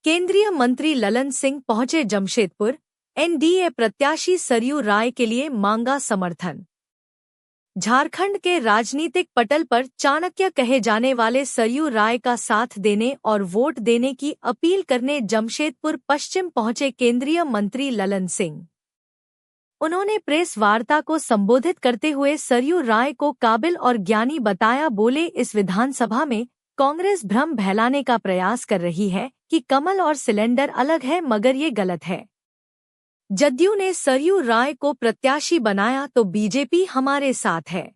केंद्रीय मंत्री ललन सिंह पहुंचे जमशेदपुर, एनडीए प्रत्याशी सरयू राय के लिए मांगा समर्थन। झारखंड के राजनीतिक पटल पर चाणक्य कहे जाने वाले सरयू राय का साथ देने और वोट देने की अपील करने जमशेदपुर पश्चिम पहुंचे केंद्रीय मंत्री ललन सिंह। उन्होंने प्रेस वार्ता को संबोधित करते हुए सरयू राय को काबिल और ज्ञानी बताया। बोले, इस विधानसभा में कांग्रेस भ्रम फैलाने का प्रयास कर रही है कि कमल और सिलेंडर अलग है, मगर ये गलत है। जदयू ने सरयू राय को प्रत्याशी बनाया तो बीजेपी हमारे साथ है।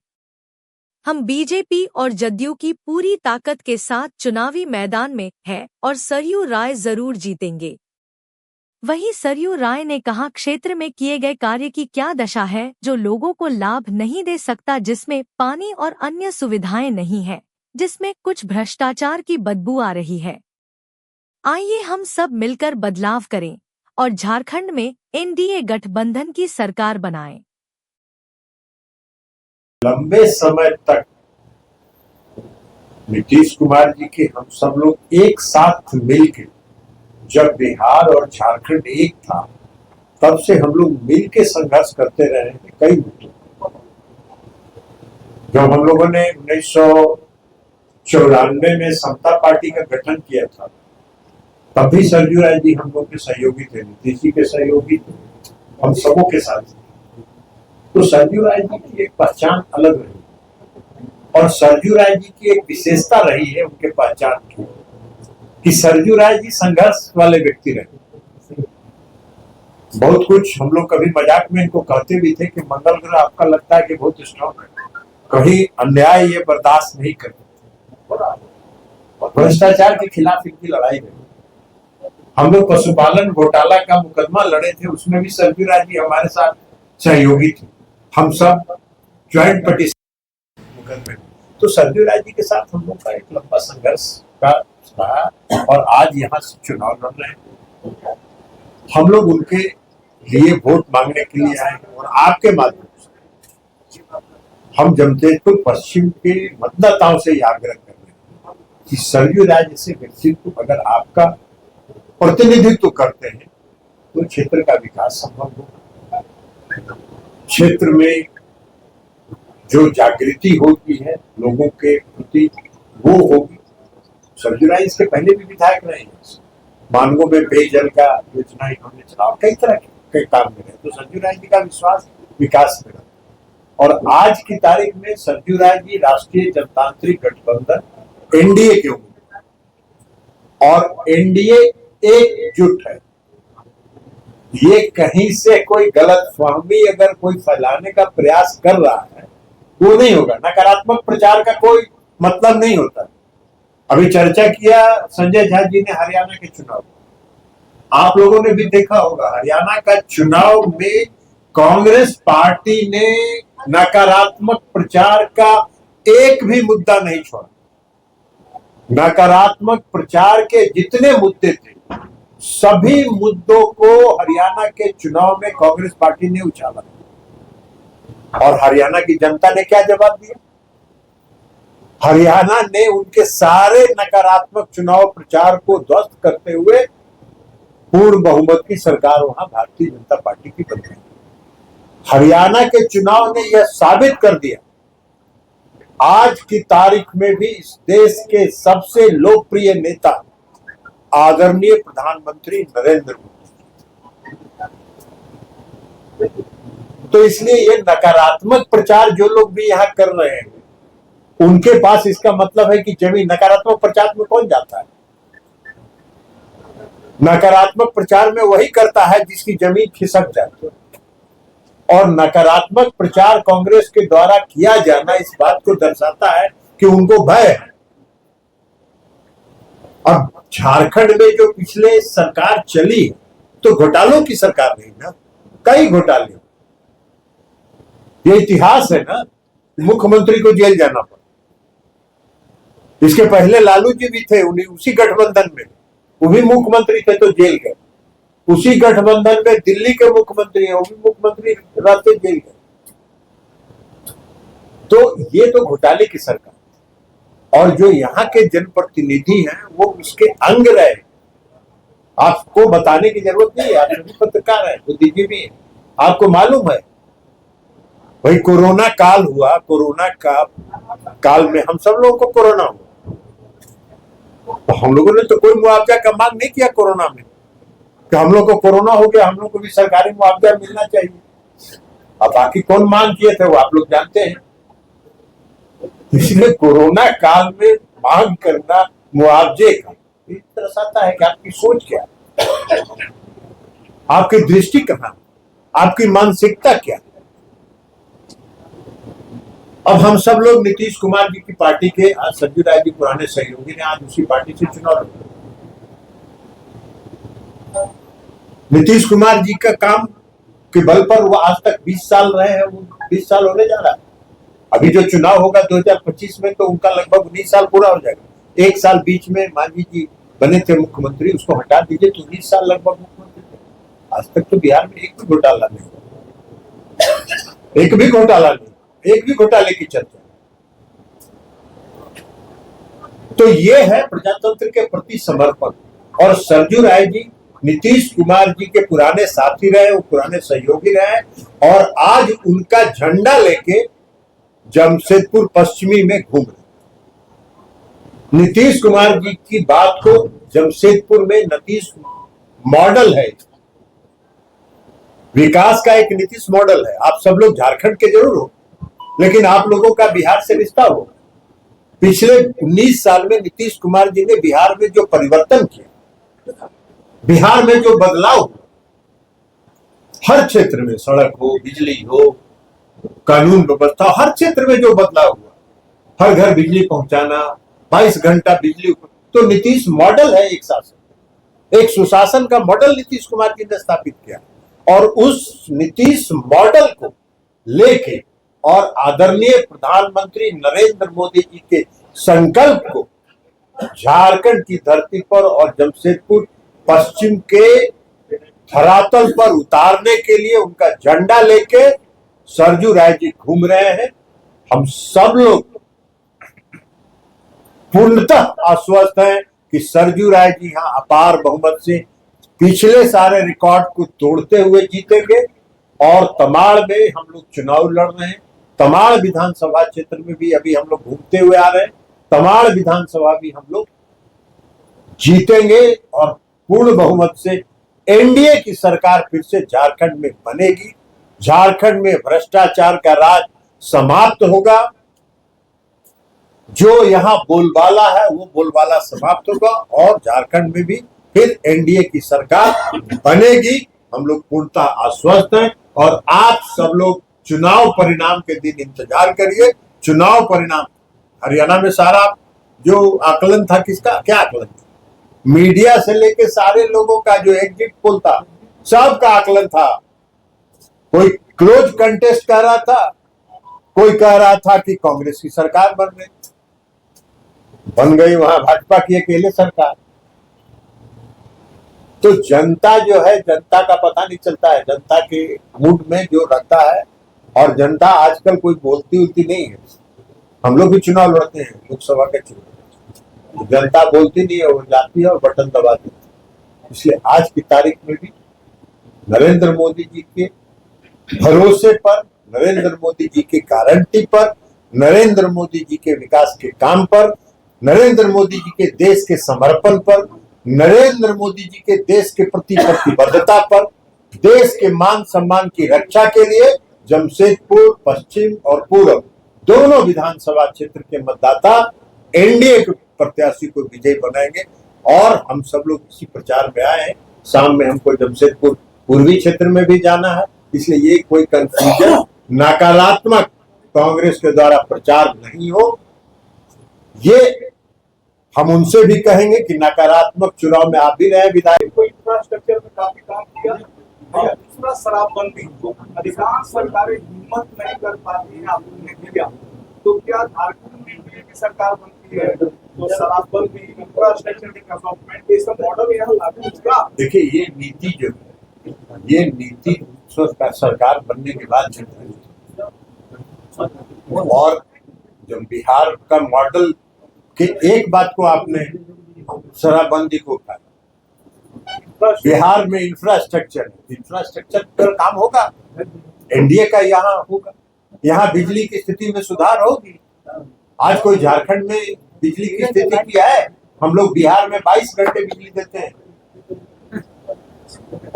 हम बीजेपी और जदयू की पूरी ताकत के साथ चुनावी मैदान में है और सरयू राय जरूर जीतेंगे। वहीं सरयू राय ने कहा, क्षेत्र में किए गए कार्य की क्या दशा है जो लोगों को लाभ नहीं दे सकता, जिसमें पानी और अन्य सुविधाएं नहीं है, जिसमें कुछ भ्रष्टाचार की बदबू आ रही है। आइए हम सब मिलकर बदलाव करें और झारखंड में एनडीए गठबंधन की सरकार बनाएं। लंबे समय तक नीतीश कुमार जी के हम सब लोग एक साथ मिलकर, जब बिहार और झारखंड एक था तब से हम लोग मिलकर संघर्ष करते रहे हैं कई मुद्दों। जब हम लोगों ने 1994 में समता पार्टी का गठन किया था तब भी सरयू राय जी हम लोग के सहयोगी थे, नीतीश जी के सहयोगी थे, हम सबों के साथ थे। तो सरयू राय जी की एक पहचान अलग रही और सरयू राय जी की एक विशेषता रही है उनके पहचान की कि सरयू राय जी संघर्ष वाले व्यक्ति रहे। बहुत कुछ हम लोग कभी मजाक में इनको कहते भी थे कि मंगल ग्रह आपका लगता है कि बहुत स्ट्रॉन्ग है, कहीं अन्याय ये बर्दाश्त नहीं करते। भ्रष्टाचार के खिलाफ इनकी लड़ाई रही। हम लोग पशुपालन घोटाला का मुकदमा लड़े थे, उसमें भी सरयू राय जी हमारे साथ सहयोगी थे। हम सब ज्वाइंट पिटीशन मुकदमे, तो सरयू राय जी के साथ हम लोग का एक लंबा संघर्ष का रहा और आज यहाँ से चुनाव लड़ रहे हैं। हम लोग उनके लिए वोट मांगने के लिए आए और आपके माध्यम से हम जमशेदपुर पश्चिम के मतदाताओं से आग्रह कर रहे हैं कि सरयू राय जैसे व्यक्ति को अगर आपका प्रतिनिधित्व करते हैं तो क्षेत्र का विकास संभव होगा। क्षेत्र में जो जागृति होती है लोगों के प्रति वो होगी। सरयू राय इसके पहले भी विधायक रहे हैं, मानगो में पेयजल का योजना इन्होंने चलाओ, कई तरह के काम में रहे। तो सरयू राय जी का विश्वास विकास में रहा और आज की तारीख में सरयू राय जी राष्ट्रीय जनतांत्रिक गठबंधन एनडीए के उम्मीदवार और एनडीए एकजुट है। ये कहीं से कोई गलतफहमी अगर कोई फैलाने का प्रयास कर रहा है वो नहीं होगा। नकारात्मक प्रचार का कोई मतलब नहीं होता। अभी चर्चा किया संजय झा जी ने हरियाणा के चुनाव, आप लोगों ने भी देखा होगा हरियाणा का चुनाव में कांग्रेस पार्टी ने नकारात्मक प्रचार का एक भी मुद्दा नहीं छोड़ा। नकारात्मक प्रचार के जितने मुद्दे थे सभी मुद्दों को हरियाणा के चुनाव में कांग्रेस पार्टी ने उछाला और हरियाणा की जनता ने क्या जवाब दिया? हरियाणा ने उनके सारे नकारात्मक चुनाव प्रचार को ध्वस्त करते हुए पूर्ण बहुमत की सरकार वहां भारतीय जनता पार्टी की बन गई। हरियाणा के चुनाव ने यह साबित कर दिया आज की तारीख में भी इस देश के सबसे लोकप्रिय नेता आदरणीय प्रधानमंत्री नरेंद्र मोदी। तो इसलिए ये नकारात्मक प्रचार जो लोग भी यहाँ कर रहे हैं उनके पास इसका मतलब है कि जमीन, नकारात्मक प्रचार में कौन जाता है? नकारात्मक प्रचार में वही करता है जिसकी जमीन खिसक जाती है। और नकारात्मक प्रचार कांग्रेस के द्वारा किया जाना इस बात को दर्शाता है कि उनको भय है। अब झारखंड में जो पिछले सरकार चली तो घोटालों की सरकार नहीं ना, कई घोटाले। ये इतिहास है ना, मुख्यमंत्री को जेल जाना पड़ा। इसके पहले लालू जी भी थे उसी गठबंधन में, वो भी मुख्यमंत्री थे तो जेल गए। उसी गठबंधन में दिल्ली के मुख्यमंत्री हैं, वो भी मुख्यमंत्री रहते जेल गए। तो ये तो घोटाले की सरकार और जो यहाँ के जनप्रतिनिधि हैं वो उसके अंग रहे। आपको बताने की जरूरत नहीं है, आप सभी पत्रकार हैं, बुद्धिजीवी भी है, आपको मालूम है। भाई कोरोना काल हुआ, कोरोना का काल में हम सब लोगों को कोरोना हुआ, तो हम लोगों ने तो कोई मुआवजा का मांग नहीं किया कोरोना में कि हम लोग को कोरोना हो गया, हम लोग को भी सरकारी मुआवजा मिलना चाहिए। अब बाकी कौन मांग किए थे वो आप लोग जानते हैं। इसलिए कोरोना काल में मांग करना मुआवजे का दर्शाता है कि आपकी सोच क्या है, आपकी दृष्टि कहां, आपकी मानसिकता क्या है। अब हम सब लोग नीतीश कुमार जी की पार्टी के, आज सरजू राय जी पुराने सहयोगी ने आज उसी पार्टी से चुनाव लड़ा। नीतीश कुमार जी का काम के बल पर वो आज तक 20 साल रहे हैं, वो 20 साल होने जा रहा है। अभी जो चुनाव होगा 2025 में तो उनका लगभग 19 साल पूरा हो जाएगा। एक साल बीच में मांझी जी बने थे मुख्यमंत्री, उसको हटा दीजिए तो 19 साल लगभग मुख्यमंत्री थे। आज तक तो बिहार में एक भी घोटाला नहीं, एक भी घोटाला नहीं, एक भी घोटाले की चर्चा। तो ये है प्रजातंत्र के प्रति समर्पण। और सरजू राय जी नीतीश कुमार जी के पुराने साथी रहे, वो पुराने सहयोगी रहे, और आज उनका झंडा लेके जमशेदपुर पश्चिमी में घूम रहे। नीतीश कुमार जी की बात को जमशेदपुर में नीतीश मॉडल है, विकास का एक नीतीश मॉडल है। आप सब लोग झारखंड के जरूर हो, लेकिन आप लोगों का बिहार से रिश्ता हो। पिछले 19 साल में नीतीश कुमार जी ने बिहार में जो परिवर्तन किया, बिहार में जो बदलाव हुआ, हर क्षेत्र में, सड़क हो, बिजली हो, कानून व्यवस्था, हर क्षेत्र में जो बदलाव हुआ, हर घर बिजली पहुंचाना, 22 घंटा बिजली, तो नीतीश मॉडल है एक शासन, एक सुशासन का मॉडल नीतीश कुमार जी ने स्थापित किया। और उस नीतीश मॉडल को लेके और आदरणीय प्रधानमंत्री नरेंद्र मोदी जी के संकल्प को झारखंड की धरती पर और जमशेदपुर पश्चिम के धरातल पर उतारने के लिए उनका झंडा लेके सरजू राय जी घूम रहे हैं। हम सब लोग पूर्णतः आश्वस्त हैं कि सरजू राय जी यहां अपार बहुमत से पिछले सारे रिकॉर्ड को तोड़ते हुए जीतेंगे। और तमाड़ में हम लोग चुनाव लड़ रहे हैं, तमाड़ विधानसभा क्षेत्र में भी अभी हम लोग घूमते हुए आ रहे हैं, तमाड़ विधानसभा भी हम लोग जीतेंगे और पूर्ण बहुमत से एनडीए की सरकार फिर से झारखंड में बनेगी। झारखंड में भ्रष्टाचार का राज समाप्त होगा, जो यहां बोलबाला है वो बोलबाला समाप्त होगा और झारखंड में भी फिर एनडीए की सरकार बनेगी। हम लोग पूर्णतः आश्वस्त हैं और आप सब लोग चुनाव परिणाम के दिन इंतजार करिए। चुनाव परिणाम हरियाणा में सारा जो आकलन था, किसका क्या आकलन था, मीडिया से लेके सारे लोगों का जो एग्जिट पोल था, सबका आकलन था। कोई क्लोज कंटेस्ट कह रहा था, कोई कह रहा था कि कांग्रेस की सरकार बन गई वहां भाजपा की अकेले सरकार। तो जनता जो है, जनता का पता नहीं चलता है, जनता के मूड में जो रहता है। और जनता आजकल कोई बोलती उलती नहीं है। हम लोग भी चुनाव लड़ते हैं, लोकसभा के चुनाव, जनता बोलती नहीं है, वो जाती है और बटन दबाती है। इसलिए आज की तारीख में भी नरेंद्र मोदी जी के भरोसे पर, नरेंद्र मोदी जी की गारंटी पर, नरेंद्र मोदी जी के विकास के काम पर, नरेंद्र मोदी जी के देश के समर्पण पर, नरेंद्र मोदी जी के देश के प्रति प्रतिबद्धता पर, देश के मान सम्मान की रक्षा के लिए जमशेदपुर पश्चिम और पूर्व दोनों विधानसभा क्षेत्र के मतदाता एनडीए के प्रत्याशी को विजयी बनाएंगे। और हम सब लोग इसी प्रचार में आए हैं। शाम में हमको जमशेदपुर पूर्वी क्षेत्र में भी जाना है, इसलिए ये कोई कंफ्यूजन, नकारात्मक कांग्रेस के द्वारा प्रचार नहीं हो। ये हम उनसे भी कहेंगे कि नकारात्मक चुनाव में आप भी रहे। विधायक को इंफ्रास्ट्रक्चर में काफी काम किया और दूसरा शराबबंदी, अधिकांश सरकारें हिम्मत नहीं कर पाती है आपने किया, तो क्या झारखंड में भी की सरकार बनती है तो शराबबंदी, इंफ्रास्ट्रक्चर डेवलपमेंट ये सब मॉडल यहाँ लागू होगा? देखिए, ये नीति जो है, ये नीति सरकार बनने के बाद और जब बिहार का मॉडल कि एक बात को आपने शराबबंदी को उठाया, बिहार में इंफ्रास्ट्रक्चर पर काम होगा, एनडीए का यहाँ होगा, यहाँ बिजली की स्थिति में सुधार होगी। आज कोई झारखंड में बिजली की स्थिति क्या है? हम लोग बिहार में 22 घंटे बिजली देते हैं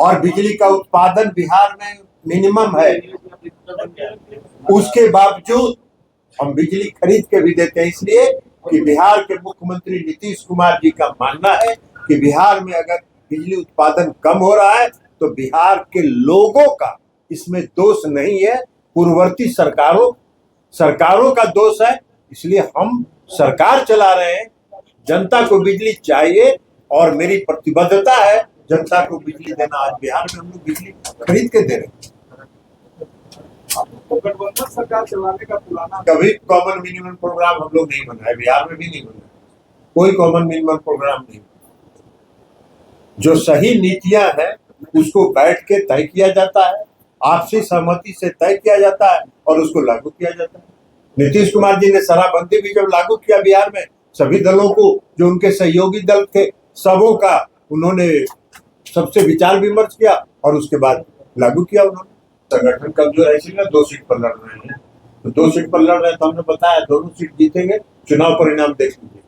और बिजली का उत्पादन बिहार में मिनिमम है, उसके बावजूद हम बिजली खरीद के भी देते हैं, इसलिए कि बिहार के मुख्यमंत्री नीतीश कुमार जी का मानना है कि बिहार में अगर बिजली उत्पादन कम हो रहा है तो बिहार के लोगों का इसमें दोष नहीं है, पूर्ववर्ती सरकारों का दोष है। इसलिए हम सरकार चला रहे हैं, जनता को बिजली चाहिए और मेरी प्रतिबद्धता है जनता को बिजली देना। आज बिहार में हम लोग बिजली खरीद के दे रहे हैं। तो गठबंधन सरकार चलाने का पुराना कभी कॉमन मिनिमम प्रोग्राम हम लोग नहीं बनाए, बिहार में भी नहीं बनाए, कोई कॉमन मिनिमम प्रोग्राम नहीं। जो सही नीतियां हैं उसको बैठ के तय किया जाता है, आपसी सहमति से तय किया जाता है और उसको लागू किया जाता है। नीतीश कुमार जी ने शराबबंदी भी जब लागू किया बिहार में, सभी दलों को, जो उनके सहयोगी दल थे, सबों का उन्होंने सबसे विचार विमर्श किया और उसके बाद लागू किया उन्होंने। संगठन कमजोर है इसीलिए 2 सीट पर लड़ रहे हैं, तो 2 सीट पर लड़ रहे हैं तो हमने बताया दोनों सीट जीतेंगे। चुनाव परिणाम देख लीजिए,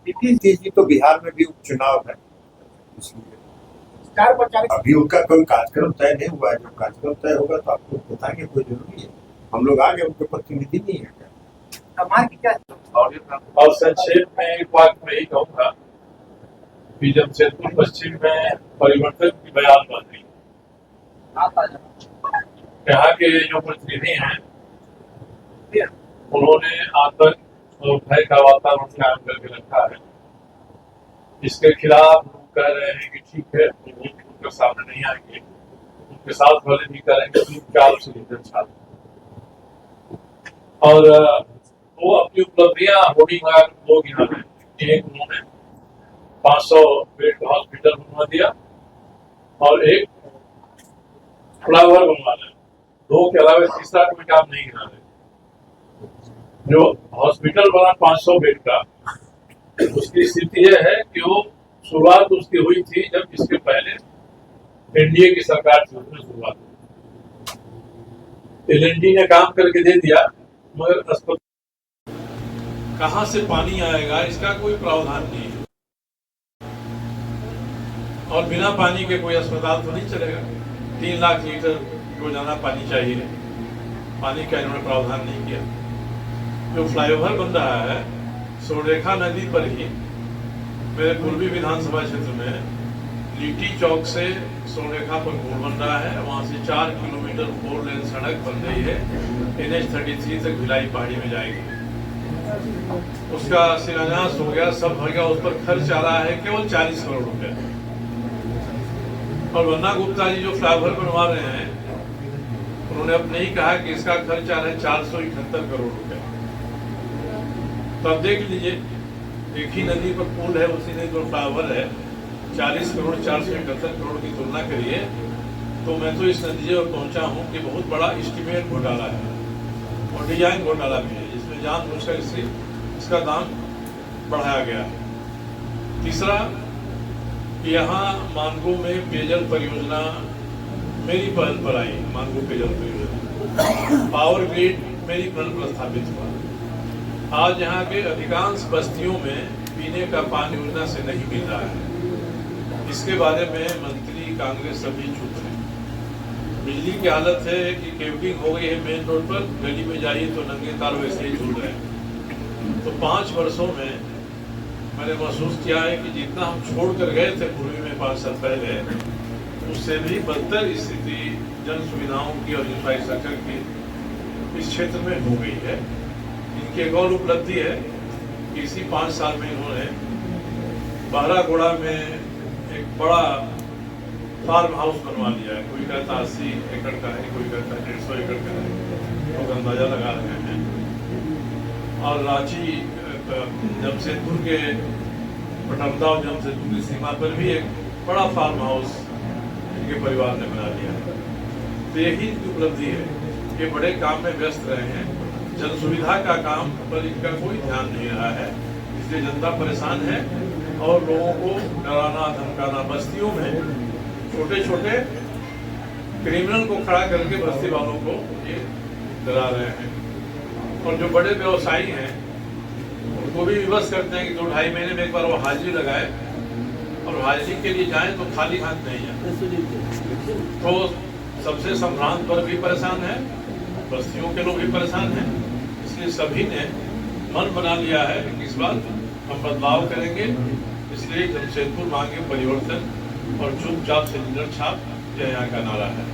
नीतीश जी तो बिहार में भी उपचुनाव है, अभी उनका कोई कार्यक्रम तय नहीं हुआ है। जब कार्यक्रम तय होगा तो आपको बताएंगे, कोई जरूरी है। हम लोग आगे उनके प्रतिनिधि नहीं है और संक्षेप में एक बात मैं यही कहूँगा कि जमशेदपुर पश्चिम में परिवर्तन की बयानबाजी, यहाँ के जो प्रतिनिधि हैं उन्होंने आतंक और भय का वातावरण कायम करके रखा है। इसके खिलाफ लोग कह रहे हैं कि ठीक है, उनके सामने नहीं आएंगे, उनके साथ भले भी करेंगे 3-4 सिलेंडर छात्र। और वो अपनी उपलब्धियां होर्डिंग लगा दो गिना रहे। एक उन्होंने 500 बेड का हॉस्पिटल बनवा दिया और एक फ्लाईओवर बनवा दिया। 2 के अलावा तीसरा कोई काम नहीं गिना रहे। जो हॉस्पिटल बना 500 बेड का, उसकी स्थिति यह है कि वो शुरुआत उसकी हुई थी जब इसके पहले एनडीए की सरकार थी, उसमें शुरुआत हुई। एलएनडी ने काम करके दे दिया, मगर अस्पताल कहां से पानी आएगा इसका कोई प्रावधान नहीं है और बिना पानी के कोई अस्पताल तो नहीं चलेगा। 3 लाख लीटर रोजाना पानी चाहिए, पानी का इन्होंने प्रावधान नहीं किया। जो फ्लाईओवर बन रहा है स्वर्णरेखा नदी पर ही, मेरे पूर्वी विधानसभा क्षेत्र में लीटी चौक से स्वर्णरेखा पर पुल बन रहा है, वहां से 4 किलोमीटर 4 लेन सड़क बन रही है, NH-33 तक भिलाई पहाड़ी में जाएगी। उसका शिलान्यास हो गया, सब हो गया, उस पर खर्च आ रहा है केवल 40 करोड़ रुपए। और वन्ना गुप्ता जी जो फ्लाईओवर बनवा रहे हैं, उन्होंने अपने ही कहा कि इसका खर्च आ रहा है 471 करोड़ रुपए। तो अब देख लीजिए, एक ही नदी पर पुल है, उसी नदी पर फ्लाईओवर है, 40 करोड़ 471 करोड़ की तुलना करिए तो मैं तो इस नतीजे पर पहुंचा हूं कि बहुत बड़ा एस्टीमेट घोटाला है और डिजाइन घोटाला भी है, जिसमें जानबूझकर इसका दाम बढ़ाया गया है। तीसरा, यहाँ मानगो में पेयजल परियोजना मेरी पहल पर आई, मानगो पेयजल परियोजना, पावर ग्रिड मेरी पहल पर स्थापित हुआ। आज यहाँ के अधिकांश बस्तियों में पीने का पानी योजना से नहीं मिल रहा है। इसके बारे में मंत्री कांग्रेस सभी चुप है। बिजली की हालत है कि केबलिंग हो गई है मेन रोड पर, गली में जाइए तो नंगे तार वैसे ही झूल रहे हैं। तो 5 वर्षों में मैंने महसूस किया है कि जितना हम छोड़ कर गए थे पूर्वी में 5 साल पहले, उससे भी बदतर स्थिति जन सुविधाओं की और इंफ्रास्ट्रक्चर की इस क्षेत्र में हो गई है। इनकी एक और उपलब्धि है कि इसी 5 साल में इन्होंने बहरागोड़ा में एक बड़ा फार्म हाउस बनवा लिया है। कोई कहता 80 एकड़ का है, कोई कहता 150 एकड़ का है, लोग अंदाजा लगा रहे हैं। और रांची जमशेदपुर के पटमदा और जमशेदपुर की सीमा पर भी एक बड़ा फार्म हाउस इनके परिवार ने बना लिया है। तो यही उपलब्धि है, ये बड़े काम में व्यस्त रहे हैं, जन सुविधा का काम पर इनका कोई ध्यान नहीं रहा है, इसलिए जनता परेशान है। और लोगों को डराना धमकाना। बस्तियों में छोटे छोटे क्रिमिनल को खड़ा करके बस्ती वालों को ये डरा रहे हैं। और जो बड़े व्यवसायी हैं उनको भी विवश करते हैं कि 2-2.5 महीने में एक बार वो हाजिरी लगाए और हाजिरी के लिए जाएं तो खाली हाथ नहीं जाए। तो सबसे संभ्रांत वर्ग भी परेशान है, बस्तियों के लोग भी परेशान हैं। इसलिए सभी ने मन बना लिया है कि इस बार हम बदलाव करेंगे। इसलिए जमशेदपुर मांगे परिवर्तन और चुपचाप से लीडर छाप जय यहाँ का नारा है।